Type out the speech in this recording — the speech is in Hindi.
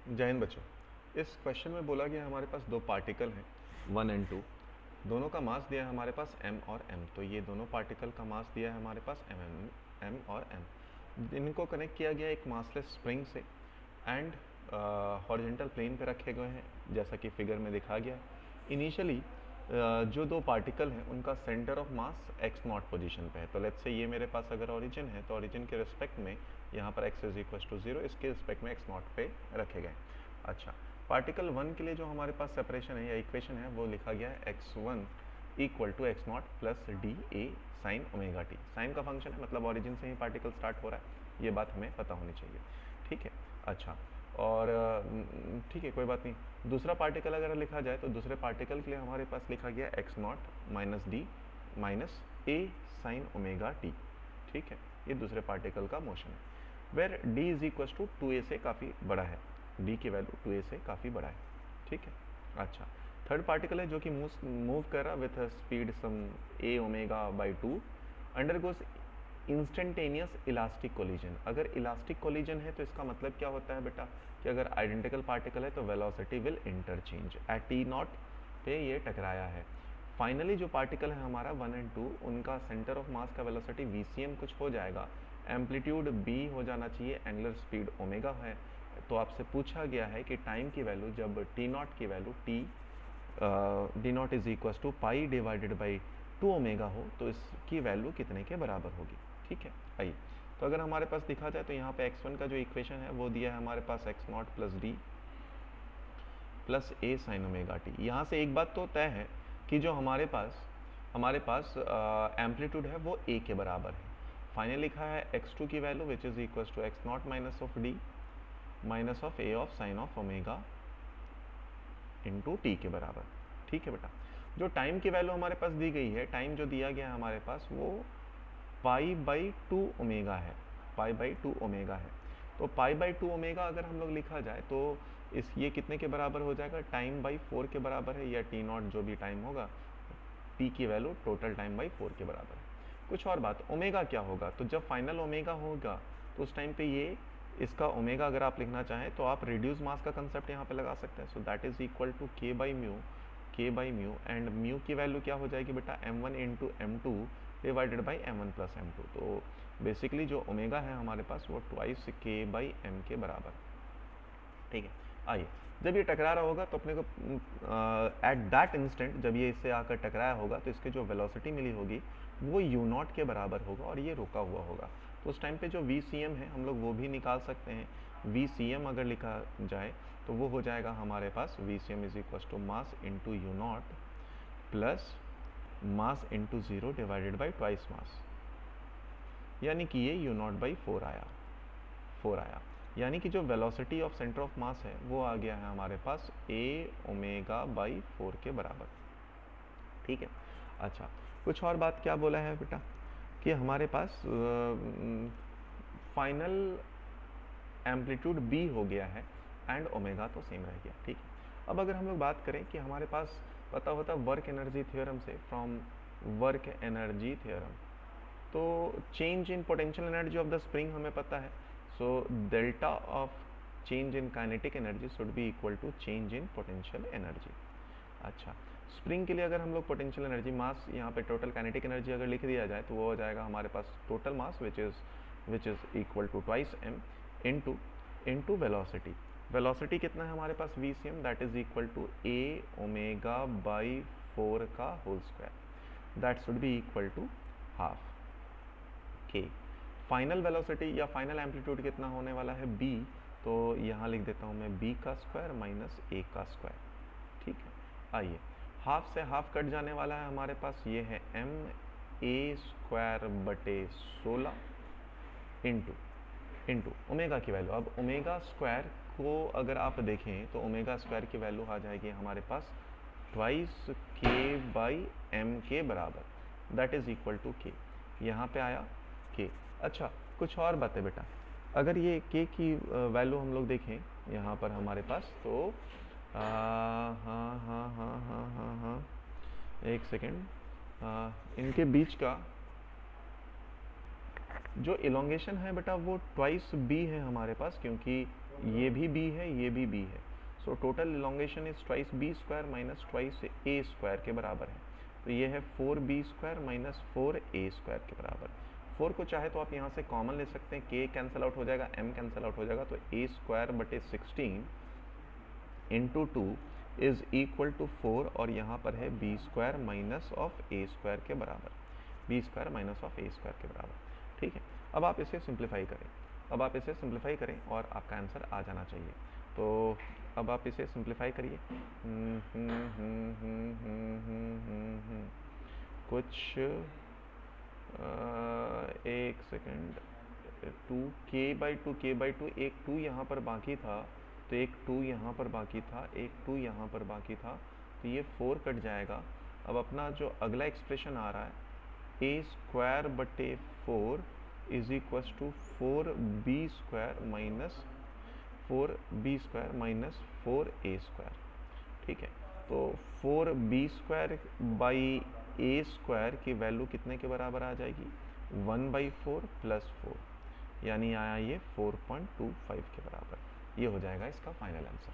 जय हिंद बच्चों। इस क्वेश्चन में बोला गया हमारे पास दो पार्टिकल हैं 1 एंड 2। दोनों का मास दिया है हमारे पास m और m। तो ये दोनों पार्टिकल का मास दिया है हमारे पास m और m। इनको कनेक्ट किया गया एक मासलेस स्प्रिंग से एंड हॉरिजॉन्टल प्लेन पे रखे गए हैं जैसा कि फिगर में दिखा गया है। इनिशियली जो दो पार्टिकल हैं उनका centre of mass x not position पे है। तो लेट्स से ये मेरे पास अगर ओरिजिन है तो ओरिजिन के रिस्पेक्ट में यहाँ पर x इज इक्वल टू 0, इसके रिस्पेक्ट में x नॉट पे रखे गए। अच्छा, पार्टिकल 1 के लिए जो हमारे पास सेपरेशन है या इक्वेशन है वो लिखा गया है x1 equal to x not plus D A sine omega T. Sine का फंक्शन है, मतलब ओरिजिन से ही पार्टिकल स्टार्ट हो रहा है, ये बात हमें पता होनी चाहिए। ठीक है। अच्छा, और ठीक है, कोई बात नहीं। दूसरा पार्टिकल अगर लिखा जाए तो दूसरे पार्टिकल के लिए हमारे पास लिखा गया X not minus D minus A sine omega T. ठीक है, ये दूसरे पार्टिकल का मोशन है where D is equal to 2a से काफ़ी बड़ा है। डी की वैल्यू 2a से काफ़ी बड़ा है। ठीक है। अच्छा, थर्ड पार्टिकल है जो कि मूव कर रहा with speed some A omega by 2 undergoes instantaneous elastic collision. अगर इलास्टिक कोलिजन है तो इसका मतलब क्या होता है बेटा कि अगर आइडेंटिकल पार्टिकल है तो velocity will interchange at T not पे ये टकराया है। फाइनली जो पार्टिकल है हमारा 1 एंड 2 उनका सेंटर ऑफ मास का वेलोसिटी वीसीएम कुछ हो जाएगा, एम्पलीट्यूड बी हो जाना चाहिए, एंगुलर स्पीड ओमेगा है। तो आपसे पूछा गया है कि टाइम की वैल्यू जब टी नॉट की value D not is equal to pi divided by 2 omega हो तो इसकी वैल्यू कितने के बराबर होगी। ठीक है। आइए, तो अगर हमारे पास दिखा जाए तो यहाँ पे x1 का जो इक्वेशन है वो दिया है हमारे पास x not plus D plus A sine omega T. यहाँ से एक बात तो तय है कि जो हमारे पास एम्पलीट्यूड है वो a के बराबर है। फाइनल लिखा है x2 की value which is equal to X not minus of D minus of A of sine of omega into T के बराबर। ठीक है बेटा, जो टाइम की वैल्यू हमारे पास दी गई है, टाइम जो दिया गया है हमारे पास वो पाई बाई 2 ओमेगा है, पाई बाई 2 ओमेगा है। तो पाई बाई 2 ओमेगा अगर हम लोग लिखा जाए तो इस ये कितने के बराबर हो जाएगा, टाइम बाई 4 के बराबर है, या टी नॉट जो भी टाइम होगा, टी की वैल्यू टोटल टाइम बाई 4 के बराबर है। कुछ और बात, ओमेगा क्या होगा, तो जब फाइनल ओमेगा होगा तो उस टाइम पे ये इसका ओमेगा अगर आप लिखना चाहें तो आप रिड्यूस मास का कंसेप्ट यहाँ पे लगा सकते हैं। So that is equal to K by mu and mu की वैल्यू क्या हो जाएगी बेटा, m1 one into M two divided by m1 plus m2। तो बेसिकली जो ओमेगा है हमारे पास वो ट्वाइस के बाई एम के बराबर। ठीक है। आइए, जब ये टकरा रहा होगा तो अपने को एट दैट इंस्टेंट जब ये इससे आकर टकराया होगा तो इसके जो वेलोसिटी मिली होगी वो यू नॉट के बराबर होगा और ये रुका हुआ होगा। तो उस टाइम पे जो वी सी एम है हम लोग वो भी निकाल सकते हैं। वी सी एम अगर लिखा जाए तो वो हो जाएगा हमारे पास V C M is equal to mass into u naught plus mass into zero divided by twice mass, यानी कि ये यू नॉट बाई 4 आया। यानी कि जो velocity of centre of mass है वो आ गया है हमारे पास ए ओमेगा बाई 4 के बराबर। ठीक है। अच्छा, कुछ और बात क्या बोला है बेटा कि हमारे पास फाइनल एम्पलीट्यूड बी हो गया है एंड ओमेगा तो सेम रह गया। ठीक है। अब अगर हम लोग बात करें कि हमारे पास पता होता वर्क एनर्जी थ्योरम से, फ्रॉम वर्क एनर्जी थ्योरम, तो change in potential energy of the spring हमें पता है। So delta of change in kinetic energy should be equal to change in potential energy. अच्छा, स्प्रिंग के लिए अगर हम लोग पोटेंशियल एनर्जी मास यहाँ पे टोटल काइनेटिक एनर्जी अगर लिख दिया जाए तो वो हो जाएगा हमारे पास total mass which is equal to twice M into velocity. Velocity कितना है हमारे पास V C M, that is equal to A omega by 4 का whole square, that should be equal to half के। फाइनल वेलोसिटी या फाइनल एम्पलीट्यूड कितना होने वाला है b, तो यहाँ लिख देता हूँ मैं b का स्क्वायर माइनस a का स्क्वायर। ठीक है। आइए, हाफ से हाफ कट जाने वाला है हमारे पास, ये है m a स्क्वायर बटे 16 इंटू ओमेगा की वैल्यू। अब ओमेगा स्क्वायर को अगर आप देखें तो ओमेगा स्क्वायर की वैल्यू आ जाएगी हमारे पास ट्वाइस के बाई एम के बराबर, दैट इज इक्वल टू के। यहाँ पे आया के। अच्छा, कुछ और बातें बेटा, अगर ये के की वैल्यू हम लोग देखें यहाँ पर हमारे पास तो हाँ हाँ हाँ हाँ हाँ हाँ, एक सेकेंड, इनके बीच का जो इलोंगेशन है बेटा वो ट्वाइस बी है हमारे पास, क्योंकि ये भी b है, ये भी b है। So total elongation is twice B square minus twice A square के बराबर है। तो ये है 4b square minus 4a square के बराबर। 4 को चाहे तो आप यहाँ से कॉमन ले सकते हैं, k कैंसिल आउट हो जाएगा, m कैंसिल आउट हो जाएगा, तो a स्क्वायर बटे 16 इंटू 2 इज इक्वल टू 4, और यहाँ पर है B square minus of A square के बराबर, B square minus of A square के बराबर। ठीक है, अब आप इसे सिंप्लीफाई करें, अब आप इसे सिंप्लीफाई करें और आपका आंसर आ जाना चाहिए। तो अब आप इसे सिंप्लीफाई करिए। कुछ एक सेकेंड, 2 k बाई टू, एक 2 यहाँ पर बाकी था, तो एक 2 यहाँ पर बाकी था, एक 2 यहाँ पर बाकी था, तो ये 4 कट जाएगा। अब अपना जो अगला एक्सप्रेशन आ रहा है ए स्क्वायर बटे 4 is equals to 4b square minus 4a square. ठीक है, तो 4b square by A square की वैल्यू कितने के बराबर आ जाएगी, 1/4 प्लस 4, यानी आया ये 4.25 के बराबर। ये हो जाएगा इसका फाइनल आंसर।